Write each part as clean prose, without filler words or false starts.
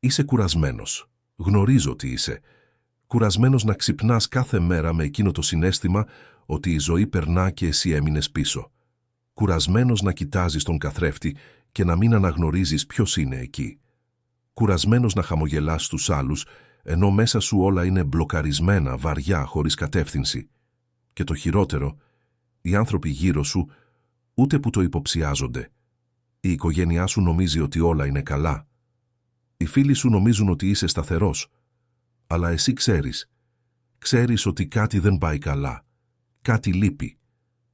Είσαι κουρασμένος. Γνωρίζω τι είσαι. Κουρασμένος να ξυπνάς κάθε μέρα με εκείνο το συναίσθημα ότι η ζωή περνά και εσύ έμεινες πίσω. Κουρασμένος να κοιτάζεις τον καθρέφτη και να μην αναγνωρίζεις ποιος είναι εκεί. Κουρασμένος να χαμογελάς στους άλλους, ενώ μέσα σου όλα είναι μπλοκαρισμένα, βαριά, χωρίς κατεύθυνση. Και το χειρότερο, οι άνθρωποι γύρω σου ούτε που το υποψιάζονται. Η οικογένειά σου νομίζει ότι όλα είναι καλά. Οι φίλοι σου νομίζουν ότι είσαι σταθερός. Αλλά εσύ ξέρεις ότι κάτι δεν πάει καλά. Κάτι λείπει.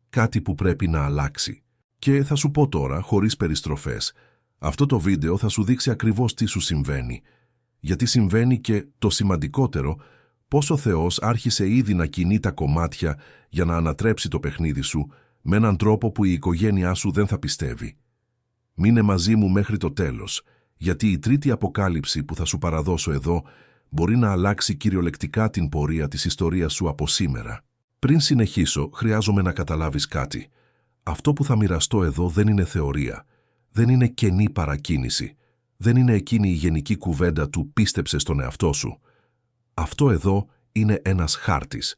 Κάτι που πρέπει να αλλάξει. Και θα σου πω τώρα, χωρίς περιστροφές, αυτό το βίντεο θα σου δείξει ακριβώς τι σου συμβαίνει. Γιατί συμβαίνει και, το σημαντικότερο, πώς ο Θεός άρχισε ήδη να κινεί τα κομμάτια για να ανατρέψει το παιχνίδι σου με έναν τρόπο που η οικογένειά σου δεν θα πιστεύει. Μείνε μαζί μου μέχρι το τέλος, γιατί η τρίτη αποκάλυψη που θα σου παραδώσω εδώ μπορεί να αλλάξει κυριολεκτικά την πορεία της ιστορίας σου από σήμερα. Πριν συνεχίσω, χρειάζομαι να καταλάβεις κάτι. Αυτό που θα μοιραστώ εδώ δεν είναι θεωρία. Δεν είναι κενή παρακίνηση. Δεν είναι εκείνη η γενική κουβέντα του «πίστεψε στον εαυτό σου». Αυτό εδώ είναι ένας χάρτης.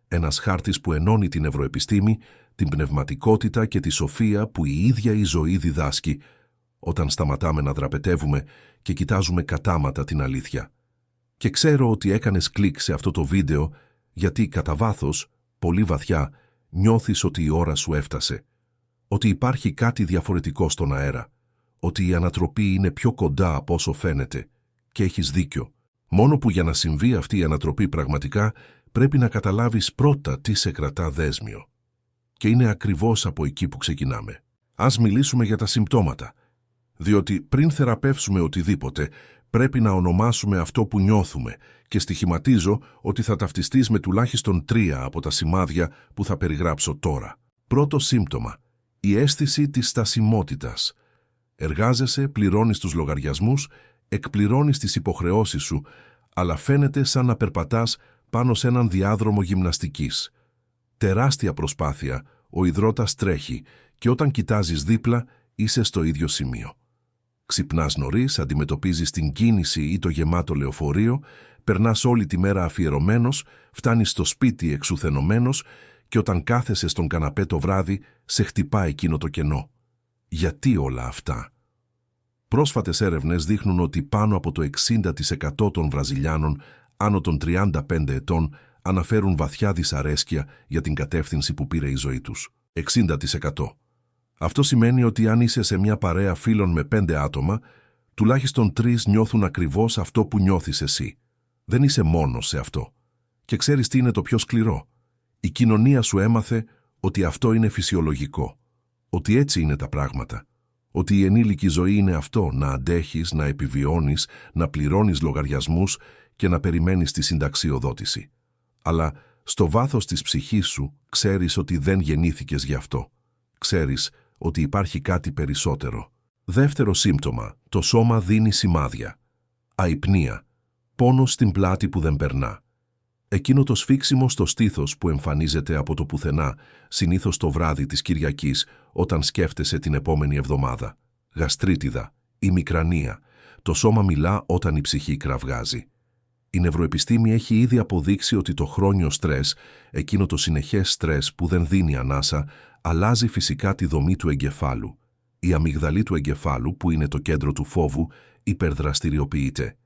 Ένας χάρτης που ενώνει την ευρωεπιστήμη, την πνευματικότητα και τη σοφία που η ίδια η ζωή διδάσκει όταν σταματάμε να δραπετεύουμε και κοιτάζουμε κατάματα την αλήθεια. Και ξέρω ότι έκανες κλικ σε αυτό το βίντεο γιατί κατά βάθος, πολύ βαθιά, νιώθεις ότι η ώρα σου έφτασε. Ότι υπάρχει κάτι διαφορετικό στον αέρα. Ότι η ανατροπή είναι πιο κοντά από όσο φαίνεται. Και έχεις δίκιο. Μόνο που για να συμβεί αυτή η ανατροπή πραγματικά, πρέπει να καταλάβεις πρώτα τι σε κρατά δέσμιο. Και είναι ακριβώς από εκεί που ξεκινάμε. Ας μιλήσουμε για τα συμπτώματα. Διότι πριν θεραπεύσουμε οτιδήποτε, πρέπει να ονομάσουμε αυτό που νιώθουμε και στοιχηματίζω ότι θα ταυτιστείς με τουλάχιστον 3 από τα σημάδια που θα περιγράψω τώρα. Πρώτο σύμπτωμα. Η αίσθηση της στασιμότητας. Εργάζεσαι, πληρώνεις τους λογαριασμούς, εκπληρώνεις τις υποχρεώσεις σου, αλλά φαίνεται σαν να περπατάς πάνω σε έναν διάδρομο γυμναστικής. Τεράστια προσπάθεια, ο υδρότας τρέχει και όταν κοιτάζεις δίπλα είσαι στο ίδιο σημείο. Ξυπνάς νωρίς, αντιμετωπίζεις την κίνηση ή το γεμάτο λεωφορείο, περνάς όλη τη μέρα αφιερωμένος, φτάνεις στο σπίτι εξουθενωμένος και όταν κάθεσαι στον καναπέ το βράδυ, σε χτυπά εκείνο το κενό. Γιατί όλα αυτά? Πρόσφατες έρευνες δείχνουν ότι πάνω από το 60% των Βραζιλιάνων άνω των 35 ετών αναφέρουν βαθιά δυσαρέσκεια για την κατεύθυνση που πήρε η ζωή τους. 60%. Αυτό σημαίνει ότι αν είσαι σε μια παρέα φίλων με 5 άτομα, τουλάχιστον 3 νιώθουν ακριβώς αυτό που νιώθεις εσύ. Δεν είσαι μόνος σε αυτό. Και ξέρεις τι είναι το πιο σκληρό? Η κοινωνία σου έμαθε ότι αυτό είναι φυσιολογικό. Ότι έτσι είναι τα πράγματα. Ότι η ενήλικη ζωή είναι αυτό, να αντέχεις, να επιβιώνεις, να πληρώνεις λογαριασμούς και να περιμένεις τη συνταξιοδότηση. Αλλά στο βάθος της ψυχής σου ξέρεις ότι δεν γεννήθηκες γι' αυτό. Ξέρεις ότι υπάρχει κάτι περισσότερο. Δεύτερο σύμπτωμα, το σώμα δίνει σημάδια. Αϊπνία, πόνος στην πλάτη που δεν περνά. Εκείνο το σφίξιμο στο στήθος που εμφανίζεται από το πουθενά, συνήθως το βράδυ της Κυριακής, όταν σκέφτεσαι την επόμενη εβδομάδα. Γαστρίτιδα, ημικρανία. Το σώμα μιλά όταν η ψυχή κραυγάζει. Η νευροεπιστήμη έχει ήδη αποδείξει ότι το χρόνιο στρες, εκείνο το συνεχές στρες που δεν δίνει ανάσα, αλλάζει φυσικά τη δομή του εγκεφάλου. Η αμυγδαλή του εγκεφάλου, που είναι το κέντρο του φόβου, υπερδραστηριοποιείται.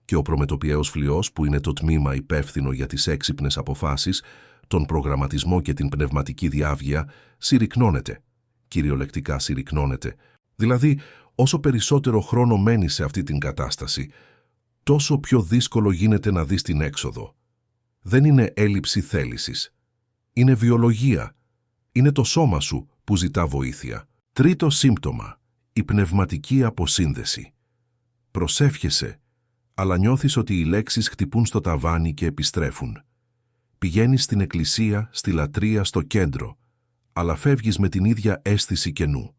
Και ο προμετωπιαίος φλοιός, που είναι το τμήμα υπεύθυνο για τις έξυπνες αποφάσεις, τον προγραμματισμό και την πνευματική διάβγεια, συρρικνώνεται. Κυριολεκτικά συρρικνώνεται. Δηλαδή, όσο περισσότερο χρόνο μένεις σε αυτή την κατάσταση, τόσο πιο δύσκολο γίνεται να δεις την έξοδο. Δεν είναι έλλειψη θέλησης. Είναι βιολογία. Είναι το σώμα σου που ζητά βοήθεια. Τρίτο σύμπτωμα. Η πνευματική αποσύνδεση. Προσεύχεσαι, αλλά νιώθεις ότι οι λέξεις χτυπούν στο ταβάνι και επιστρέφουν. Πηγαίνεις στην εκκλησία, στη λατρεία, στο κέντρο, αλλά φεύγεις με την ίδια αίσθηση κενού.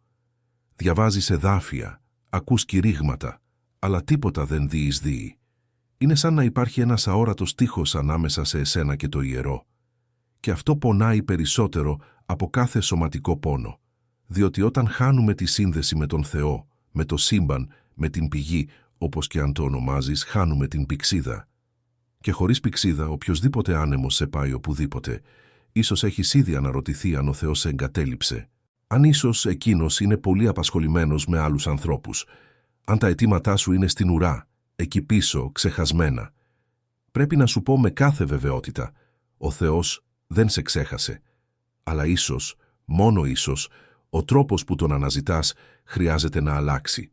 Διαβάζεις εδάφια, ακούς κηρύγματα, αλλά τίποτα δεν διεισδύει. Είναι σαν να υπάρχει ένας αόρατος τείχος ανάμεσα σε εσένα και το ιερό. Και αυτό πονάει περισσότερο από κάθε σωματικό πόνο, διότι όταν χάνουμε τη σύνδεση με τον Θεό, με το σύμπαν, με την πηγή, όπως και αν το ονομάζεις, χάνουμε την πηξίδα. Και χωρίς πηξίδα, οποιοσδήποτε άνεμος σε πάει οπουδήποτε. Ίσως έχεις ήδη αναρωτηθεί αν ο Θεός σε εγκατέλειψε. Αν ίσως εκείνος είναι πολύ απασχολημένος με άλλους ανθρώπους. Αν τα αιτήματά σου είναι στην ουρά, εκεί πίσω, ξεχασμένα. Πρέπει να σου πω με κάθε βεβαιότητα, ο Θεός δεν σε ξέχασε. Αλλά ίσως, μόνο ίσως, ο τρόπος που τον αναζητάς χρειάζεται να αλλάξει.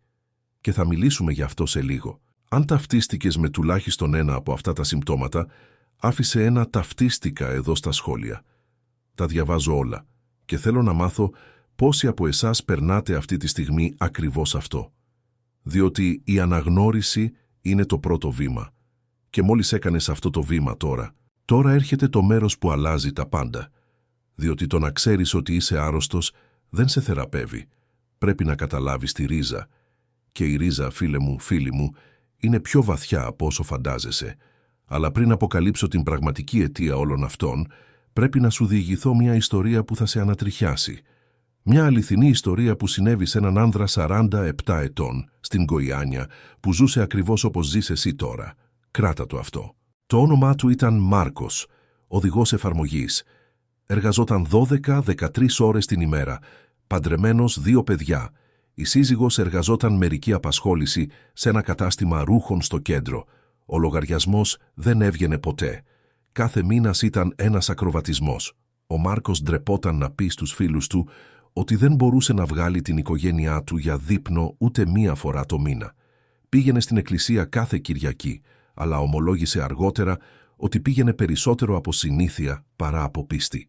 Και θα μιλήσουμε γι' αυτό σε λίγο. Αν ταυτίστηκες με τουλάχιστον ένα από αυτά τα συμπτώματα, άφησε ένα «ταυτίστηκα» εδώ στα σχόλια. Τα διαβάζω όλα και θέλω να μάθω πόσοι από εσάς περνάτε αυτή τη στιγμή ακριβώς αυτό. Διότι η αναγνώριση είναι το πρώτο βήμα. Και μόλις έκανες αυτό το βήμα τώρα έρχεται το μέρος που αλλάζει τα πάντα. Διότι το να ξέρεις ότι είσαι άρρωστος δεν σε θεραπεύει. Πρέπει να καταλάβεις τη ρίζα. Και η ρίζα, φίλοι μου, είναι πιο βαθιά από όσο φαντάζεσαι. Αλλά πριν αποκαλύψω την πραγματική αιτία όλων αυτών, πρέπει να σου διηγηθώ μια ιστορία που θα σε ανατριχιάσει. Μια αληθινή ιστορία που συνέβη σε έναν άνδρα 47 ετών, στην Γκοϊάνια, που ζούσε ακριβώς όπως ζεις εσύ τώρα. Κράτα το αυτό. Το όνομά του ήταν Μάρκος, οδηγός εφαρμογής. Εργαζόταν 12-13 ώρες την ημέρα, παντρεμένος 2 παιδιά. Η σύζυγος εργαζόταν μερική απασχόληση σε ένα κατάστημα ρούχων στο κέντρο. Ο λογαριασμός δεν έβγαινε ποτέ. Κάθε μήνας ήταν ένας ακροβατισμός. Ο Μάρκος ντρεπόταν να πει στους φίλους του ότι δεν μπορούσε να βγάλει την οικογένειά του για δείπνο ούτε μία φορά το μήνα. Πήγαινε στην εκκλησία κάθε Κυριακή, αλλά ομολόγησε αργότερα ότι πήγαινε περισσότερο από συνήθεια παρά από πίστη.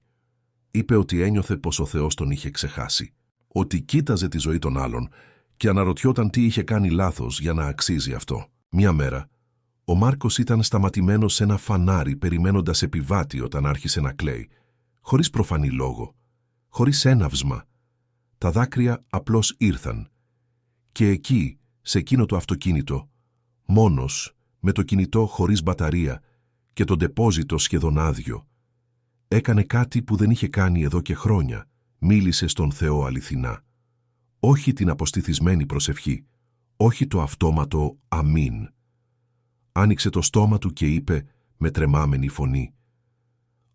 Είπε ότι ένιωθε πως ο Θεός τον είχε ξεχάσει. Ότι κοίταζε τη ζωή των άλλων και αναρωτιόταν τι είχε κάνει λάθος για να αξίζει αυτό. Μια μέρα, ο Μάρκος ήταν σταματημένος σε ένα φανάρι περιμένοντας επιβάτη όταν άρχισε να κλαίει, χωρίς προφανή λόγο, χωρίς έναυσμα. Τα δάκρυα απλώς ήρθαν. Και εκεί, σε εκείνο το αυτοκίνητο, μόνος, με το κινητό χωρίς μπαταρία και το ντεπόζιτο σχεδόν άδειο, έκανε κάτι που δεν είχε κάνει εδώ και χρόνια. Μίλησε στον Θεό αληθινά. Όχι την αποστηθισμένη προσευχή, όχι το αυτόματο αμήν. Άνοιξε το στόμα του και είπε με τρεμάμενη φωνή: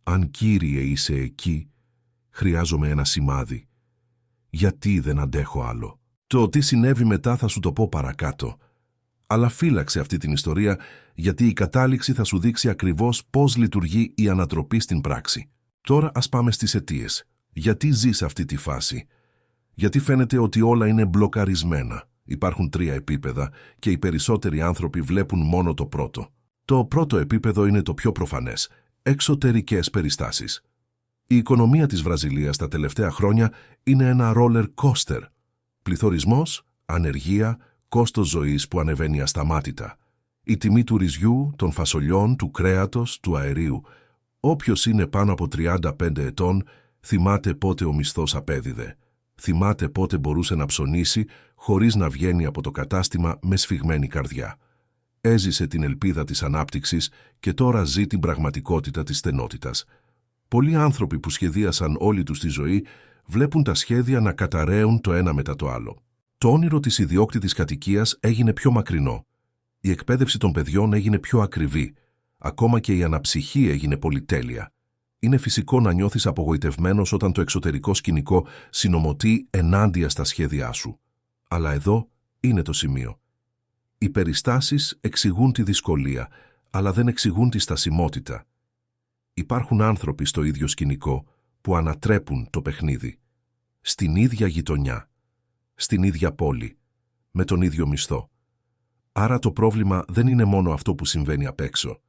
«Αν Κύριε είσαι εκεί, χρειάζομαι ένα σημάδι. Γιατί δεν αντέχω άλλο». Το τι συνέβη μετά θα σου το πω παρακάτω. Αλλά φύλαξε αυτή την ιστορία, γιατί η κατάληξη θα σου δείξει ακριβώς πώς λειτουργεί η ανατροπή στην πράξη. Τώρα ας πάμε στις αιτίες. Γιατί ζεις αυτή τη φάση? Γιατί φαίνεται ότι όλα είναι μπλοκαρισμένα. Υπάρχουν 3 επίπεδα και οι περισσότεροι άνθρωποι βλέπουν μόνο το πρώτο. Το πρώτο επίπεδο είναι το πιο προφανές. Εξωτερικές περιστάσεις. Η οικονομία της Βραζιλίας τα τελευταία χρόνια είναι ένα roller coaster. Πληθωρισμός, ανεργία, κόστος ζωής που ανεβαίνει ασταμάτητα. Η τιμή του ρυζιού, των φασολιών, του κρέατος, του αερίου. Όποιος είναι πάνω από 35 ετών θυμάται πότε ο μισθός απέδιδε. Θυμάται πότε μπορούσε να ψωνίσει χωρίς να βγαίνει από το κατάστημα με σφιγμένη καρδιά. Έζησε την ελπίδα της ανάπτυξης και τώρα ζει την πραγματικότητα της στενότητας. Πολλοί άνθρωποι που σχεδίασαν όλη τους τη ζωή βλέπουν τα σχέδια να καταραίουν το ένα μετά το άλλο. Το όνειρο της ιδιόκτητης κατοικίας έγινε πιο μακρινό. Η εκπαίδευση των παιδιών έγινε πιο ακριβή. Ακόμα και η αναψυχή έγινε πολυτέλεια. Είναι φυσικό να νιώθεις απογοητευμένος όταν το εξωτερικό σκηνικό συνομωτεί ενάντια στα σχέδιά σου. Αλλά εδώ είναι το σημείο. Οι περιστάσεις εξηγούν τη δυσκολία, αλλά δεν εξηγούν τη στασιμότητα. Υπάρχουν άνθρωποι στο ίδιο σκηνικό που ανατρέπουν το παιχνίδι. Στην ίδια γειτονιά, στην ίδια πόλη, με τον ίδιο μισθό. Άρα το πρόβλημα δεν είναι μόνο αυτό που συμβαίνει απ' έξω.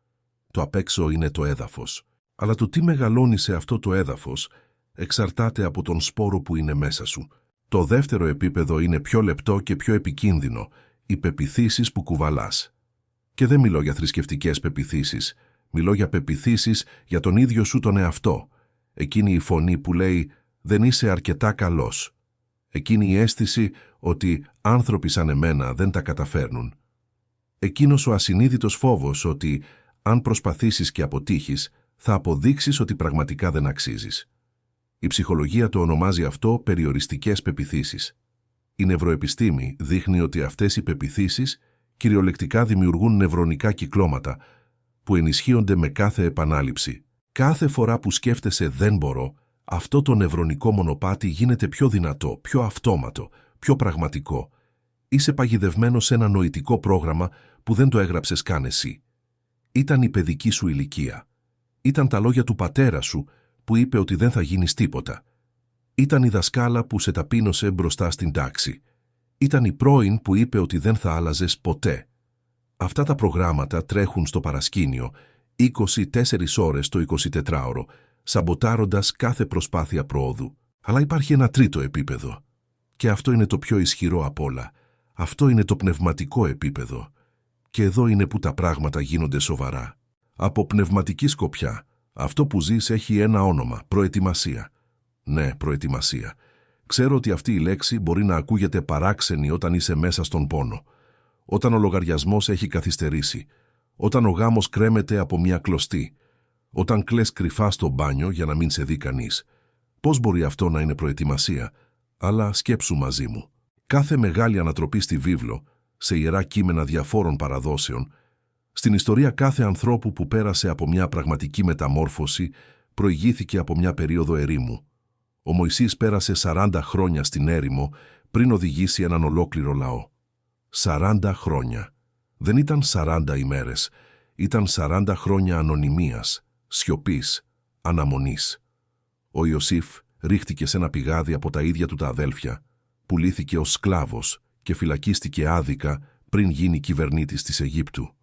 Το απ' έξω είναι το έδαφος. Αλλά το τι μεγαλώνει σε αυτό το έδαφος εξαρτάται από τον σπόρο που είναι μέσα σου. Το δεύτερο επίπεδο είναι πιο λεπτό και πιο επικίνδυνο, οι πεποιθήσεις που κουβαλάς. Και δεν μιλώ για θρησκευτικές πεποιθήσεις, μιλώ για πεποιθήσεις για τον ίδιο σου τον εαυτό. Εκείνη η φωνή που λέει «δεν είσαι αρκετά καλός». Εκείνη η αίσθηση ότι άνθρωποι σαν εμένα δεν τα καταφέρνουν. Εκείνος ο ασυνείδητος φόβος ότι αν προσπαθήσεις και αποτύχεις, θα αποδείξεις ότι πραγματικά δεν αξίζεις. Η ψυχολογία το ονομάζει αυτό περιοριστικές πεποιθήσεις. Η νευροεπιστήμη δείχνει ότι αυτές οι πεποιθήσεις Κυριολεκτικά δημιουργούν νευρονικά κυκλώματα που ενισχύονται με κάθε επανάληψη. Κάθε φορά που σκέφτεσαι «δεν μπορώ», αυτό το νευρονικό μονοπάτι γίνεται πιο δυνατό, πιο αυτόματο, πιο πραγματικό. Είσαι παγιδευμένος σε ένα νοητικό πρόγραμμα που δεν το έγραψες καν εσύ. Ήταν η παιδική σου ηλικία. Ήταν τα λόγια του πατέρα σου που είπε ότι δεν θα γίνεις τίποτα. Ήταν η δασκάλα που σε ταπείνωσε μπροστά στην τάξη. Ήταν η πρώην που είπε ότι δεν θα άλλαζες ποτέ. Αυτά τα προγράμματα τρέχουν στο παρασκήνιο 24 ώρες το 24ωρο, σαμποτάροντας κάθε προσπάθεια προόδου. Αλλά υπάρχει ένα τρίτο επίπεδο. Και αυτό είναι το πιο ισχυρό απ' όλα. Αυτό είναι το πνευματικό επίπεδο. Και εδώ είναι που τα πράγματα γίνονται σοβαρά. Από πνευματική σκοπιά, αυτό που ζεις έχει ένα όνομα, προετοιμασία. Ναι, προετοιμασία. Ξέρω ότι αυτή η λέξη μπορεί να ακούγεται παράξενη όταν είσαι μέσα στον πόνο. Όταν ο λογαριασμός έχει καθυστερήσει. Όταν ο γάμος κρέμεται από μια κλωστή. Όταν κλαις κρυφά στο μπάνιο για να μην σε δει κανείς. Πώς μπορεί αυτό να είναι προετοιμασία? Αλλά σκέψου μαζί μου. Κάθε μεγάλη ανατροπή στη βίβλο, σε ιερά κείμενα διαφόρων παραδόσεων, στην ιστορία κάθε ανθρώπου που πέρασε από μια πραγματική μεταμόρφωση, προηγήθηκε από μια περίοδο ερήμου. Ο Μωυσής πέρασε 40 χρόνια στην έρημο πριν οδηγήσει έναν ολόκληρο λαό. 40 χρόνια. Δεν ήταν 40 ημέρες. Ήταν 40 χρόνια ανωνυμίας, σιωπής, αναμονής. Ο Ιωσήφ ρίχτηκε σε ένα πηγάδι από τα ίδια του τα αδέλφια, πουλήθηκε ως σκλάβος και φυλακίστηκε άδικα πριν γίνει κυβερνήτης της Αιγύπτου.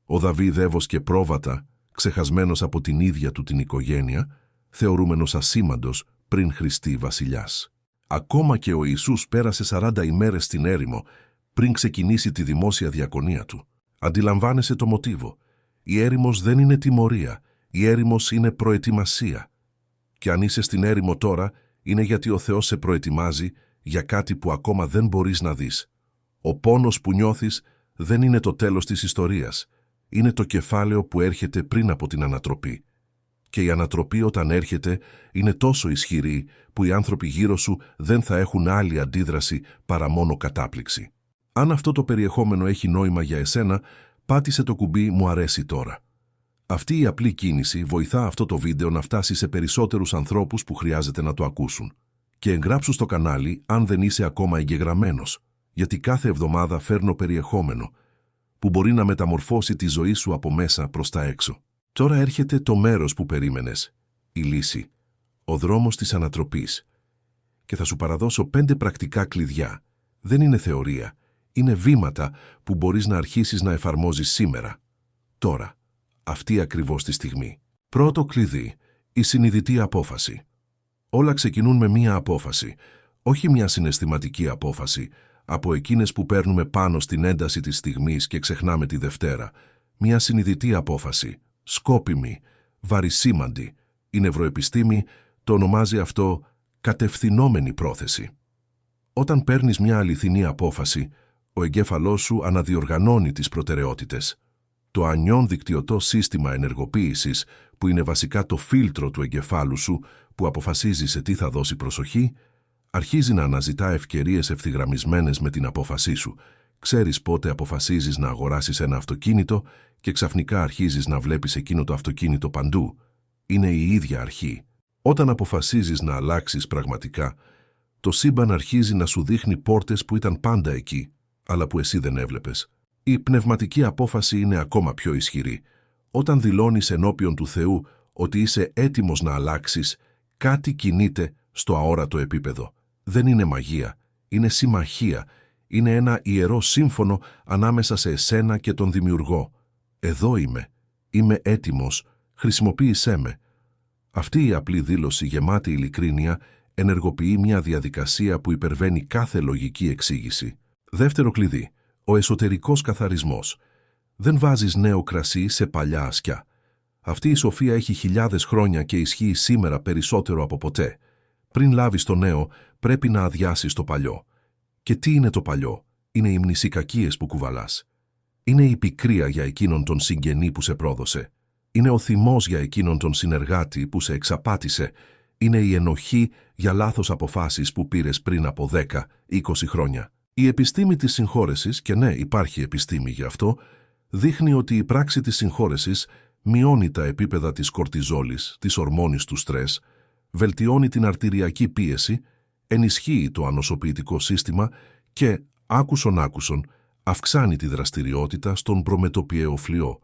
Ο Δαβίδ έβοσκε πρόβατα, ξεχασμένος από την ίδια του την οικογένεια, θεωρούμενος ασήμαντος πριν Χριστί βασιλιάς. Ακόμα και ο Ιησούς πέρασε 40 ημέρες στην έρημο πριν ξεκινήσει τη δημόσια διακονία του. Αντιλαμβάνεσαι το μοτίβο. Η έρημος δεν είναι τιμωρία, η έρημος είναι προετοιμασία. Και αν είσαι στην έρημο τώρα, είναι γιατί ο Θεός σε προετοιμάζει για κάτι που ακόμα δεν μπορείς να δεις. Ο πόνος που νιώθεις δεν είναι το τέλος της ιστορίας. Είναι το κεφάλαιο που έρχεται πριν από την ανατροπή. Και η ανατροπή όταν έρχεται είναι τόσο ισχυρή που οι άνθρωποι γύρω σου δεν θα έχουν άλλη αντίδραση παρά μόνο κατάπληξη. Αν αυτό το περιεχόμενο έχει νόημα για εσένα, πάτησε το κουμπί «Μου αρέσει τώρα». Αυτή η απλή κίνηση βοηθά αυτό το βίντεο να φτάσει σε περισσότερους ανθρώπους που χρειάζεται να το ακούσουν. Και εγγράψου στο κανάλι αν δεν είσαι ακόμα εγγεγραμμένος, γιατί κάθε εβδομάδα φέρνω περιεχόμενο που μπορεί να μεταμορφώσει τη ζωή σου από μέσα προς τα έξω. Τώρα έρχεται το μέρος που περίμενες, η λύση, ο δρόμος της ανατροπής. Και θα σου παραδώσω 5 πρακτικά κλειδιά. Δεν είναι θεωρία, είναι βήματα που μπορείς να αρχίσεις να εφαρμόζεις σήμερα. Τώρα, αυτή ακριβώς τη στιγμή. Πρώτο κλειδί, η συνειδητή απόφαση. Όλα ξεκινούν με μία απόφαση, όχι μια συναισθηματική απόφαση, από εκείνες που παίρνουμε πάνω στην ένταση της στιγμής και ξεχνάμε τη Δευτέρα. Μια συνειδητή απόφαση, σκόπιμη, βαρισίμαντη. Η νευροεπιστήμη το ονομάζει αυτό κατευθυνόμενη πρόθεση. Όταν παίρνεις μια αληθινή απόφαση, ο εγκέφαλός σου αναδιοργανώνει τις προτεραιότητες. Το ανιόν δικτυωτό σύστημα ενεργοποίησης, που είναι βασικά το φίλτρο του εγκεφάλου σου που αποφασίζει σε τι θα δώσει προσοχή, αρχίζει να αναζητά ευκαιρίες ευθυγραμμισμένες με την απόφασή σου. Ξέρεις πότε αποφασίζεις να αγοράσεις ένα αυτοκίνητο και ξαφνικά αρχίζεις να βλέπεις εκείνο το αυτοκίνητο παντού. Είναι η ίδια αρχή. Όταν αποφασίζεις να αλλάξεις πραγματικά, το σύμπαν αρχίζει να σου δείχνει πόρτες που ήταν πάντα εκεί, αλλά που εσύ δεν έβλεπες. Η πνευματική απόφαση είναι ακόμα πιο ισχυρή. Όταν δηλώνεις ενώπιον του Θεού ότι είσαι έτοιμος να αλλάξεις, κάτι κινείται στο αόρατο επίπεδο. Δεν είναι μαγεία, είναι συμμαχία. Είναι ένα ιερό σύμφωνο ανάμεσα σε εσένα και τον Δημιουργό. Εδώ είμαι έτοιμος, χρησιμοποίησέ με. Αυτή η απλή δήλωση γεμάτη ειλικρίνεια ενεργοποιεί μια διαδικασία που υπερβαίνει κάθε λογική εξήγηση. Δεύτερο κλειδί, ο εσωτερικός καθαρισμός. Δεν βάζεις νέο κρασί σε παλιά ασκιά. Αυτή η σοφία έχει χιλιάδες χρόνια και ισχύει σήμερα περισσότερο από ποτέ. Πριν λάβεις το νέο, πρέπει να αδειάσεις το παλιό. Και τι είναι το παλιό? Είναι οι μνησικακίες που κουβαλάς. Είναι η πικρία για εκείνον τον συγγενή που σε πρόδωσε. Είναι ο θυμός για εκείνον τον συνεργάτη που σε εξαπάτησε. Είναι η ενοχή για λάθος αποφάσεις που πήρες πριν από 10-20 χρόνια. Η επιστήμη της συγχώρεσης, και ναι, υπάρχει επιστήμη γι' αυτό, δείχνει ότι η πράξη της συγχώρεσης μειώνει τα επίπεδα της κορτιζόλης, της ορμόνης του στρες, βελτιώνει την αρτηριακή πίεση, ενισχύει το ανοσοποιητικό σύστημα και, άκουσον, αυξάνει τη δραστηριότητα στον προμετωπιαίο φλοιό.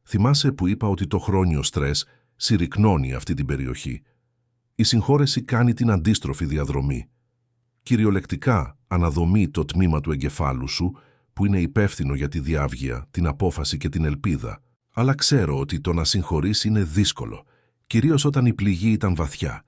Θυμάσαι που είπα ότι το χρόνιο στρες συρρυκνώνει αυτή την περιοχή. Η συγχώρεση κάνει την αντίστροφη διαδρομή. Κυριολεκτικά αναδομεί το τμήμα του εγκεφάλου σου που είναι υπεύθυνο για τη διάβγεια, την απόφαση και την ελπίδα. Αλλά ξέρω ότι το να συγχωρείς είναι δύσκολο, κυρίως όταν η πληγή ήταν βαθιά.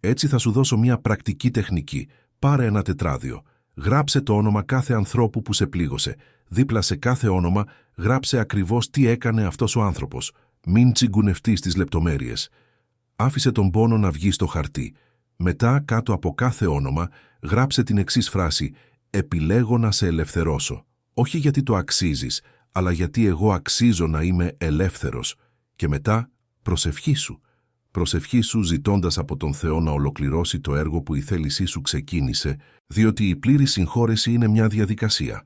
Έτσι θα σου δώσω μια πρακτική τεχνική. Πάρε ένα τετράδιο. Γράψε το όνομα κάθε ανθρώπου που σε πλήγωσε. Δίπλα σε κάθε όνομα γράψε ακριβώς τι έκανε αυτός ο άνθρωπος. Μην τσιγκουνευτείς τις λεπτομέρειες. Άφησε τον πόνο να βγει στο χαρτί. Μετά, κάτω από κάθε όνομα, γράψε την εξής φράση: «Επιλέγω να σε ελευθερώσω. Όχι γιατί το αξίζεις, αλλά γιατί εγώ αξίζω να είμαι ελεύθερος». Και μετά, προσευχήσου. Προσευχήσου ζητώντας από τον Θεό να ολοκληρώσει το έργο που η θέλησή σου ξεκίνησε, διότι η πλήρη συγχώρεση είναι μια διαδικασία.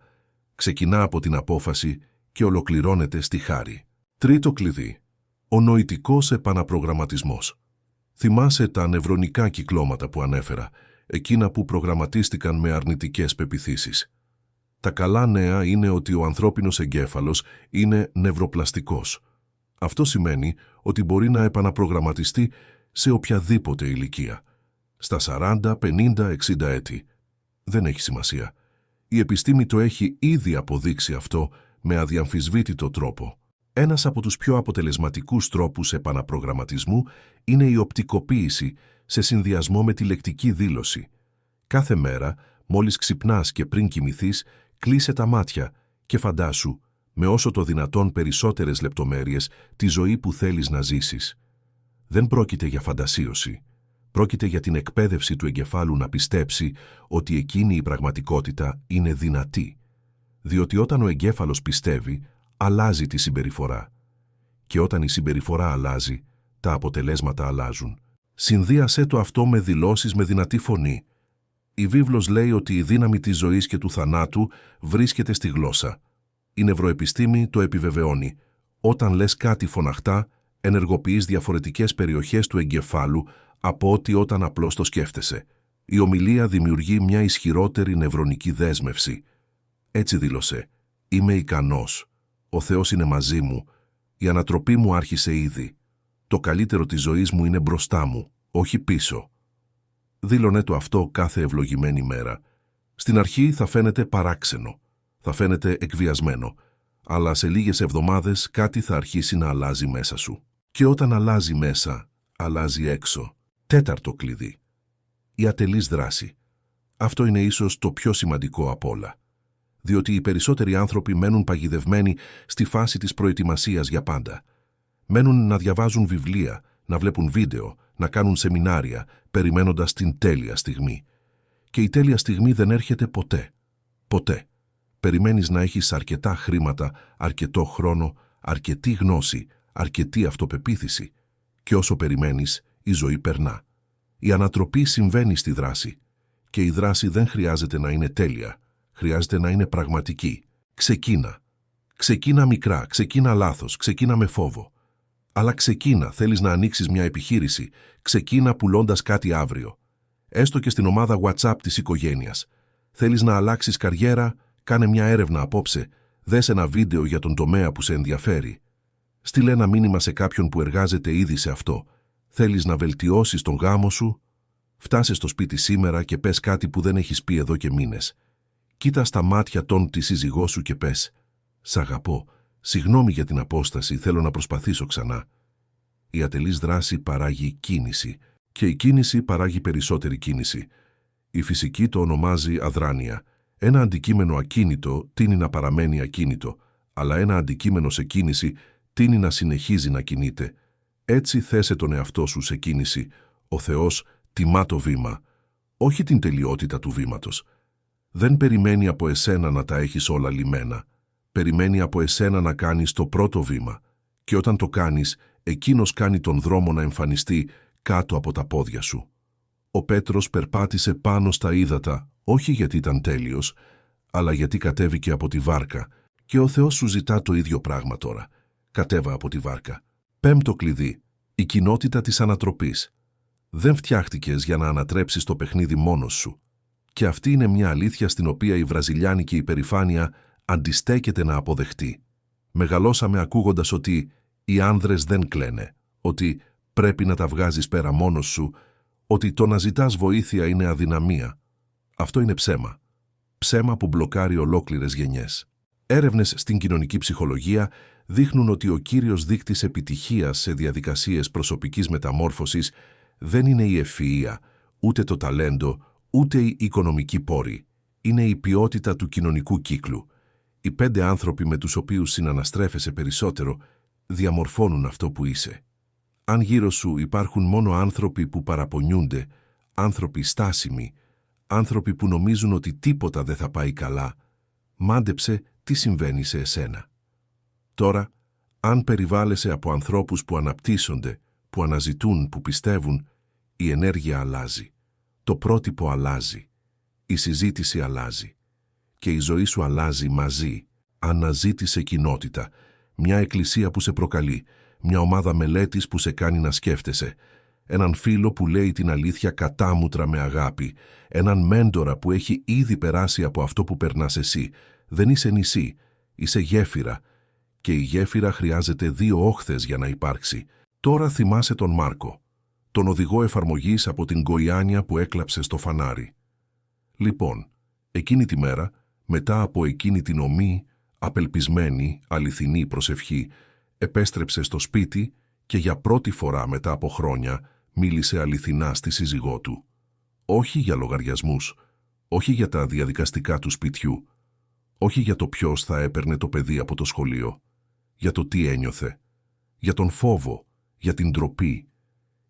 Ξεκινά από την απόφαση και ολοκληρώνεται στη χάρη. Τρίτο κλειδί. Ο νοητικός επαναπρογραμματισμός. Θυμάσαι τα νευρονικά κυκλώματα που ανέφερα, εκείνα που προγραμματίστηκαν με αρνητικές πεποιθήσεις. Τα καλά νέα είναι ότι ο ανθρώπινος εγκέφαλος είναι νευροπλαστικός. Αυτό σημαίνει ότι μπορεί να επαναπρογραμματιστεί σε οποιαδήποτε ηλικία. Στα 40, 50, 60 έτη. Δεν έχει σημασία. Η επιστήμη το έχει ήδη αποδείξει αυτό με αδιαμφισβήτητο τρόπο. Ένας από τους πιο αποτελεσματικούς τρόπους επαναπρογραμματισμού είναι η οπτικοποίηση σε συνδυασμό με τη λεκτική δήλωση. Κάθε μέρα, μόλις ξυπνάς και πριν κοιμηθείς, κλείσε τα μάτια και φαντάσου, με όσο το δυνατόν περισσότερες λεπτομέρειες, τη ζωή που θέλεις να ζήσεις. Δεν πρόκειται για φαντασίωση. Πρόκειται για την εκπαίδευση του εγκεφάλου να πιστέψει ότι εκείνη η πραγματικότητα είναι δυνατή. Διότι όταν ο εγκέφαλος πιστεύει, αλλάζει τη συμπεριφορά. Και όταν η συμπεριφορά αλλάζει, τα αποτελέσματα αλλάζουν. Συνδύασέ το αυτό με δηλώσεις με δυνατή φωνή. Η βίβλος λέει ότι η δύναμη της ζωής και του θανάτου βρίσκεται στη γλώσσα. Η νευροεπιστήμη το επιβεβαιώνει. Όταν λες κάτι φωναχτά, ενεργοποιείς διαφορετικές περιοχές του εγκεφάλου από ότι όταν απλώς το σκέφτεσαι. Η ομιλία δημιουργεί μια ισχυρότερη νευρονική δέσμευση. Έτσι δήλωσε: «Είμαι ικανός. Ο Θεός είναι μαζί μου. Η ανατροπή μου άρχισε ήδη. Το καλύτερο της ζωής μου είναι μπροστά μου, όχι πίσω». Δήλωνε το αυτό κάθε ευλογημένη μέρα. Στην αρχή θα φαίνεται παράξενο, θα φαίνεται εκβιασμένο, αλλά σε λίγες εβδομάδες κάτι θα αρχίσει να αλλάζει μέσα σου. Και όταν αλλάζει μέσα, αλλάζει έξω. Τέταρτο κλειδί. Η ατελής δράση. Αυτό είναι ίσως το πιο σημαντικό απ' όλα. Διότι οι περισσότεροι άνθρωποι μένουν παγιδευμένοι στη φάση της προετοιμασίας για πάντα. Μένουν να διαβάζουν βιβλία, να βλέπουν βίντεο, να κάνουν σεμινάρια, περιμένοντας την τέλεια στιγμή. Και η τέλεια στιγμή δεν έρχεται ποτέ. Ποτέ. Περιμένεις να έχεις αρκετά χρήματα, αρκετό χρόνο, αρκετή γνώση, αρκετή αυτοπεποίθηση. Και όσο περιμένεις, η ζωή περνά. Η ανατροπή συμβαίνει στη δράση. Και η δράση δεν χρειάζεται να είναι τέλεια. Χρειάζεται να είναι πραγματική. Ξεκίνα. Ξεκίνα μικρά, ξεκίνα λάθος, ξεκίνα με φόβο. Αλλά ξεκίνα, θέλεις να ανοίξεις μια επιχείρηση. Ξεκίνα πουλώντας κάτι αύριο. Έστω και στην ομάδα WhatsApp της οικογένειας. Θέλεις να αλλάξεις καριέρα, κάνε μια έρευνα απόψε. Δες ένα βίντεο για τον τομέα που σε ενδιαφέρει. Στείλε ένα μήνυμα σε κάποιον που εργάζεται ήδη σε αυτό. Θέλεις να βελτιώσεις τον γάμο σου. Φτάσε στο σπίτι σήμερα και πες κάτι που δεν έχεις πει εδώ και μήνες. Κοίτα στα μάτια τη σύζυγό σου και πες: «Σ' αγαπώ, συγγνώμη για την απόσταση, θέλω να προσπαθήσω ξανά». Η ατελής δράση παράγει κίνηση και η κίνηση παράγει περισσότερη κίνηση. Η φυσική το ονομάζει αδράνεια. Ένα αντικείμενο ακίνητο τείνει να παραμένει ακίνητο, αλλά ένα αντικείμενο σε κίνηση τείνει να συνεχίζει να κινείται. Έτσι θέσε τον εαυτό σου σε κίνηση. Ο Θεός τιμά το βήμα, όχι την τελειότητα του βήματος. Δεν περιμένει από εσένα να τα έχεις όλα λυμμένα. Περιμένει από εσένα να κάνεις το πρώτο βήμα. Και όταν το κάνεις, εκείνος κάνει τον δρόμο να εμφανιστεί κάτω από τα πόδια σου. Ο Πέτρος περπάτησε πάνω στα ύδατα, όχι γιατί ήταν τέλειος, αλλά γιατί κατέβηκε από τη βάρκα. Και ο Θεός σου ζητά το ίδιο πράγμα τώρα. Κατέβα από τη βάρκα. Πέμπτο κλειδί. Η κοινότητα της ανατροπής. Δεν φτιάχτηκες για να ανατρέψεις το παιχνίδι μόνος σου. Και αυτή είναι μια αλήθεια στην οποία η βραζιλιάνικη υπερηφάνεια αντιστέκεται να αποδεχτεί. Μεγαλώσαμε ακούγοντας ότι οι άνδρες δεν κλαίνε, ότι πρέπει να τα βγάζεις πέρα μόνος σου, ότι το να ζητάς βοήθεια είναι αδυναμία. Αυτό είναι ψέμα. Ψέμα που μπλοκάρει ολόκληρες γενιές. Έρευνες στην κοινωνική ψυχολογία δείχνουν ότι ο κύριος δείκτης επιτυχίας σε διαδικασίες προσωπικής μεταμόρφωσης δεν είναι η ευφυΐα, ούτε το ταλέντο, ούτε η οικονομική πόρη. Είναι η ποιότητα του κοινωνικού κύκλου. Οι 5 άνθρωποι με τους οποίους συναναστρέφεσαι περισσότερο διαμορφώνουν αυτό που είσαι. Αν γύρω σου υπάρχουν μόνο άνθρωποι που παραπονιούνται, άνθρωποι στάσιμοι, άνθρωποι που νομίζουν ότι τίποτα δεν θα πάει καλά, μάντεψε τι συμβαίνει σε εσένα. Τώρα, αν περιβάλλεσαι από ανθρώπους που αναπτύσσονται, που αναζητούν, που πιστεύουν, η ενέργεια αλλάζει. Το πρότυπο αλλάζει. Η συζήτηση αλλάζει. Και η ζωή σου αλλάζει μαζί. Αναζήτησε κοινότητα. Μια εκκλησία που σε προκαλεί. Μια ομάδα μελέτης που σε κάνει να σκέφτεσαι. Έναν φίλο που λέει την αλήθεια κατάμουτρα με αγάπη. Έναν μέντορα που έχει ήδη περάσει από αυτό που περνάς εσύ. Δεν είσαι νησί. Είσαι γέφυρα. Και η γέφυρα χρειάζεται 2 όχθες για να υπάρξει. Τώρα θυμάσαι τον Μάρκο, τον οδηγό εφαρμογής από την Γκοϊάνια που έκλαψε στο φανάρι. Λοιπόν, εκείνη τη μέρα, μετά από εκείνη την ομή, απελπισμένη, αληθινή προσευχή, επέστρεψε στο σπίτι και για πρώτη φορά μετά από χρόνια μίλησε αληθινά στη σύζυγό του. Όχι για λογαριασμούς, όχι για τα διαδικαστικά του σπιτιού, όχι για το ποιος θα έπαιρνε το παιδί από το σχολείο, για το τι ένιωθε, για τον φόβο, για την ντροπή,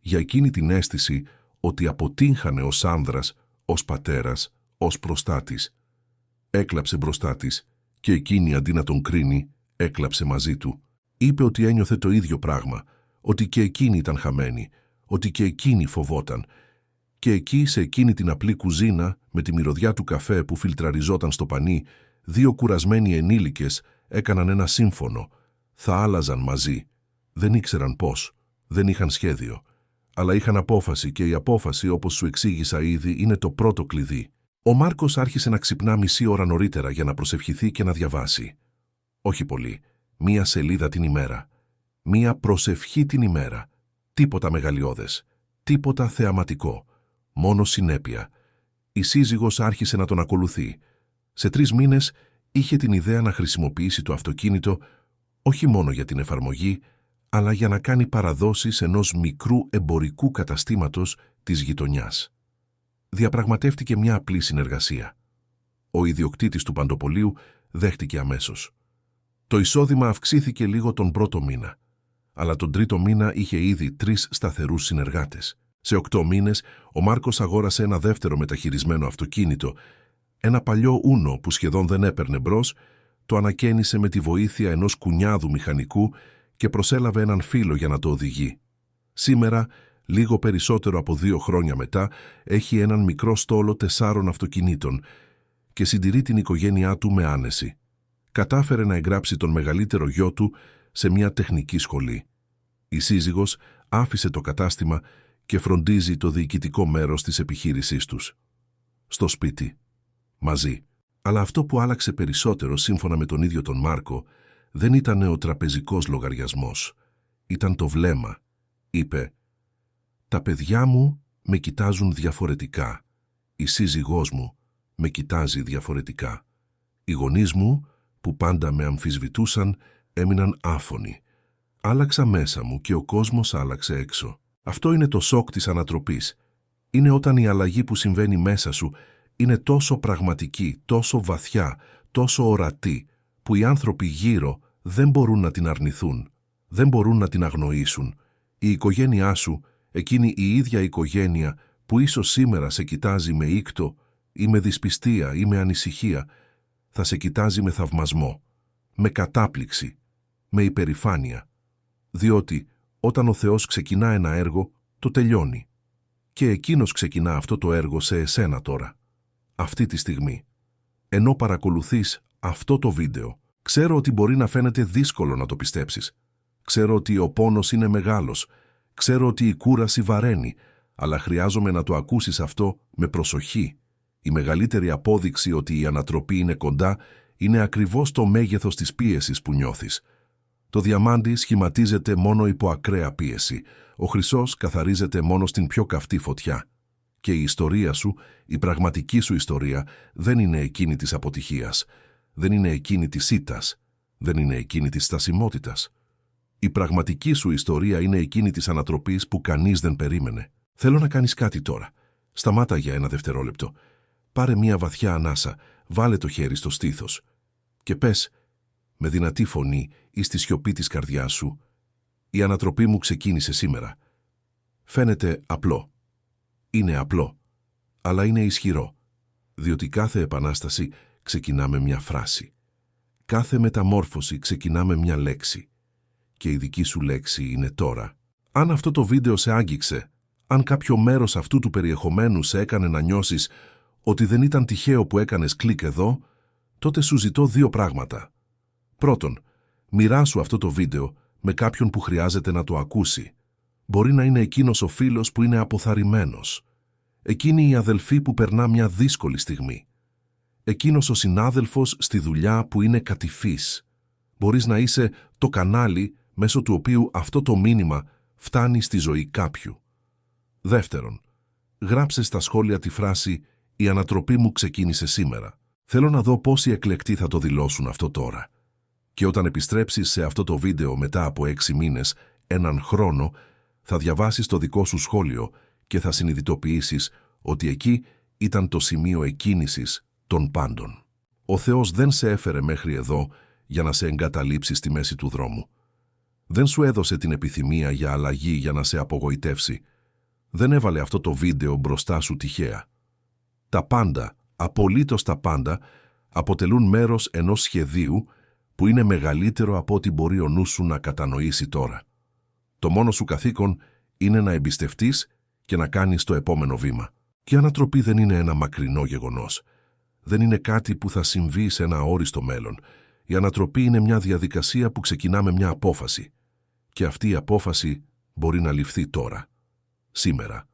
για εκείνη την αίσθηση ότι αποτύχανε ως άνδρας, ως πατέρας, ως προστάτης. Έκλαψε μπροστά της και εκείνη αντί να τον κρίνει, έκλαψε μαζί του. Είπε ότι ένιωθε το ίδιο πράγμα, ότι και εκείνη ήταν χαμένη, ότι και εκείνη φοβόταν. Και εκεί, σε εκείνη την απλή κουζίνα, με τη μυρωδιά του καφέ που φιλτραριζόταν στο πανί, 2 κουρασμένοι ενήλικες έκαναν ένα σύμφωνο. Θα άλλαζαν μαζί. Δεν ήξεραν πώς. Δεν είχαν σχέδιο. Αλλά είχαν απόφαση και η απόφαση, όπως σου εξήγησα ήδη, είναι το πρώτο κλειδί. Ο Μάρκος άρχισε να ξυπνά μισή ώρα νωρίτερα για να προσευχηθεί και να διαβάσει. Όχι πολύ. 1 σελίδα την ημέρα. 1 προσευχή την ημέρα. Τίποτα μεγαλειώδες. Τίποτα θεαματικό. Μόνο συνέπεια. Η σύζυγος άρχισε να τον ακολουθεί. Σε 3 μήνες είχε την ιδέα να χρησιμοποιήσει το αυτοκίνητο όχι μόνο για την εφαρμογή, αλλά για να κάνει παραδόσεις ενός μικρού εμπορικού καταστήματος της γειτονιάς. Διαπραγματεύτηκε μια απλή συνεργασία. Ο ιδιοκτήτης του παντοπολίου δέχτηκε αμέσως. Το εισόδημα αυξήθηκε λίγο τον πρώτο μήνα, αλλά τον τρίτο μήνα είχε ήδη 3 σταθερούς συνεργάτες. Σε 8 μήνες, ο Μάρκος αγόρασε ένα δεύτερο μεταχειρισμένο αυτοκίνητο, ένα παλιό Ούνο που σχεδόν δεν έπαιρνε μπρος, το ανακαίνισε με τη βοήθεια ενός κουνιάδου μηχανικού και προσέλαβε έναν φίλο για να το οδηγεί. Σήμερα, λίγο περισσότερο από 2 χρόνια μετά, έχει έναν μικρό στόλο 4 αυτοκινήτων και συντηρεί την οικογένειά του με άνεση. Κατάφερε να εγγράψει τον μεγαλύτερο γιο του σε μια τεχνική σχολή. Η σύζυγος άφησε το κατάστημα και φροντίζει το διοικητικό μέρος της επιχείρησής τους. Στο σπίτι. Μαζί. Αλλά αυτό που άλλαξε περισσότερο, σύμφωνα με τον ίδιο τον Μάρκο, δεν ήταν ο τραπεζικός λογαριασμός. Ήταν το βλέμμα. Είπε, «Τα παιδιά μου με κοιτάζουν διαφορετικά. Η σύζυγός μου με κοιτάζει διαφορετικά. Οι γονείς μου, που πάντα με αμφισβητούσαν, έμειναν άφωνοι. Άλλαξα μέσα μου και ο κόσμος άλλαξε έξω». Αυτό είναι το σοκ της ανατροπής. Είναι όταν η αλλαγή που συμβαίνει μέσα σου είναι τόσο πραγματική, τόσο βαθιά, τόσο ορατή, που οι άνθρωποι γύρω δεν μπορούν να την αρνηθούν, δεν μπορούν να την αγνοήσουν. Η οικογένειά σου, εκείνη η ίδια οικογένεια που ίσως σήμερα σε κοιτάζει με ήκτο ή με δυσπιστία ή με ανησυχία, θα σε κοιτάζει με θαυμασμό, με κατάπληξη, με υπερηφάνεια. Διότι όταν ο Θεός ξεκινά ένα έργο, το τελειώνει. Και εκείνος ξεκινά αυτό το έργο σε εσένα τώρα. Αυτή τη στιγμή. ενώ παρακολουθείς αυτό το βίντεο. Ξέρω ότι μπορεί να φαίνεται δύσκολο να το πιστέψεις. Ξέρω ότι ο πόνος είναι μεγάλος. Ξέρω ότι η κούραση βαραίνει, αλλά χρειάζομαι να το ακούσεις αυτό με προσοχή. Η μεγαλύτερη απόδειξη ότι η ανατροπή είναι κοντά είναι ακριβώς το μέγεθος της πίεσης που νιώθεις. Το διαμάντι σχηματίζεται μόνο υπό ακραία πίεση. Ο χρυσός καθαρίζεται μόνο στην πιο καυτή φωτιά. Και η ιστορία σου, η πραγματική σου ιστορία, δεν είναι εκείνη της αποτυχίας. Δεν είναι εκείνη της ήττας. Δεν είναι εκείνη της στασιμότητας. Η πραγματική σου ιστορία είναι εκείνη της ανατροπής που κανείς δεν περίμενε. Θέλω να κάνεις κάτι τώρα. Σταμάτα για ένα δευτερόλεπτο. Πάρε μία βαθιά ανάσα, βάλε το χέρι στο στήθος και πες με δυνατή φωνή ή στη σιωπή της καρδιάς σου: «Η ανατροπή μου ξεκίνησε σήμερα». Φαίνεται απλό. Είναι απλό, αλλά είναι ισχυρό, διότι κάθε επανάσταση ξεκινά με μια φράση. Κάθε μεταμόρφωση ξεκινά με μια λέξη. Και η δική σου λέξη είναι τώρα. Αν αυτό το βίντεο σε άγγιξε, αν κάποιο μέρος αυτού του περιεχομένου σε έκανε να νιώσεις ότι δεν ήταν τυχαίο που έκανες κλικ εδώ, τότε σου ζητώ δύο πράγματα. Πρώτον, μοιράσου αυτό το βίντεο με κάποιον που χρειάζεται να το ακούσει. Μπορεί να είναι εκείνος ο φίλος που είναι αποθαρρυμένος. Εκείνη η αδελφή που περνά μια δύσκολη στιγμή. Εκείνος ο συνάδελφος στη δουλειά που είναι κατηφής. Μπορείς να είσαι το κανάλι μέσω του οποίου αυτό το μήνυμα φτάνει στη ζωή κάποιου. Δεύτερον, γράψε στα σχόλια τη φράση «Η ανατροπή μου ξεκίνησε σήμερα». Θέλω να δω πόσοι εκλεκτοί θα το δηλώσουν αυτό τώρα. Και όταν επιστρέψεις σε αυτό το βίντεο μετά από 6 μήνες, έναν χρόνο, θα διαβάσεις το δικό σου σχόλιο και θα συνειδητοποιήσεις ότι εκεί ήταν το σημείο εκκίνησης των πάντων. Ο Θεός δεν σε έφερε μέχρι εδώ για να σε εγκαταλείψει στη μέση του δρόμου. Δεν σου έδωσε την επιθυμία για αλλαγή για να σε απογοητεύσει. Δεν έβαλε αυτό το βίντεο μπροστά σου τυχαία. Τα πάντα, απολύτως τα πάντα, αποτελούν μέρος ενός σχεδίου που είναι μεγαλύτερο από ό,τι μπορεί ο νους σου να κατανοήσει τώρα. Το μόνο σου καθήκον είναι να εμπιστευτείς και να κάνεις το επόμενο βήμα. Και η ανατροπή δεν είναι ένα μακρινό γεγονός. Δεν είναι κάτι που θα συμβεί σε ένα αόριστο μέλλον. Η ανατροπή είναι μια διαδικασία που ξεκινά με μια απόφαση. Και αυτή η απόφαση μπορεί να ληφθεί τώρα. Σήμερα.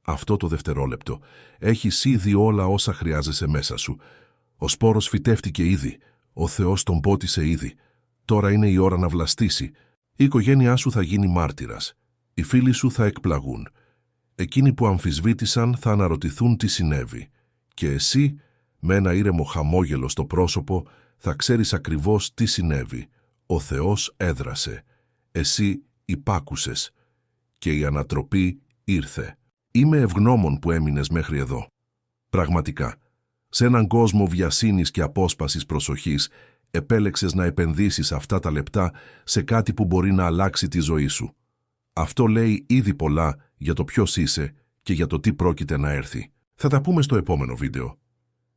Αυτό το δευτερόλεπτο. Έχεις ήδη όλα όσα χρειάζεσαι μέσα σου. Ο σπόρος φυτεύτηκε ήδη. Ο Θεός τον πότισε ήδη. Τώρα είναι η ώρα να βλαστήσει. Η οικογένειά σου θα γίνει μάρτυρας. Οι φίλοι σου θα εκπλαγούν. Εκείνοι που αμφισβήτησαν θα αναρωτηθούν τι συνέβη. Και εσύ, με ένα ήρεμο χαμόγελο στο πρόσωπο, θα ξέρεις ακριβώς τι συνέβη. Ο Θεός έδρασε. Εσύ υπάκουσες. Και η ανατροπή ήρθε. Είμαι ευγνώμων που έμεινες μέχρι εδώ. Πραγματικά. Σε έναν κόσμο βιασύνης και απόσπασης προσοχής, επέλεξες να επενδύσεις αυτά τα λεπτά σε κάτι που μπορεί να αλλάξει τη ζωή σου. Αυτό λέει ήδη πολλά για το ποιος είσαι και για το τι πρόκειται να έρθει. Θα τα πούμε στο επόμενο βίντεο.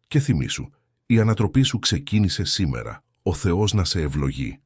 Και θυμήσου, η ανατροπή σου ξεκίνησε σήμερα. Ο Θεός να σε ευλογεί.